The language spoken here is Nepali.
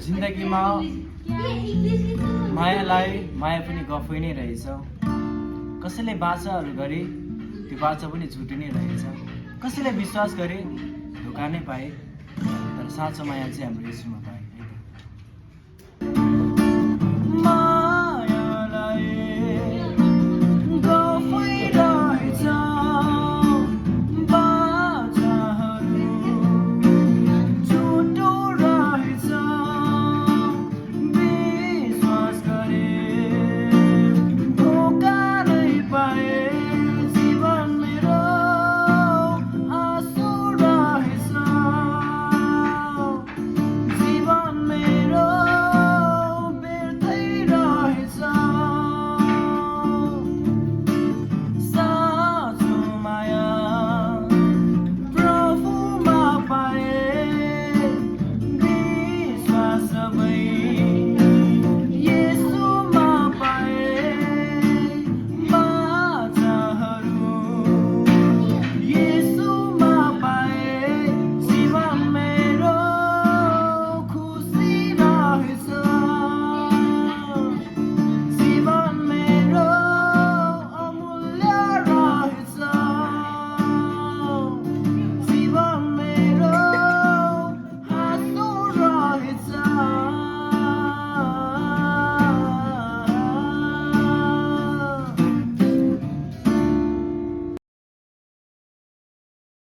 जिन्दगीमा मायालाई माया पनि गफै नै रहेछ। कसैले बाचाहरू गरे त्यो बाचा पनि झुटो नै रहेछ। कसैलाई विश्वास गरे धोका नै पाए, तर साँचो माया चाहिँ हाम्रो यीशुमा पाए।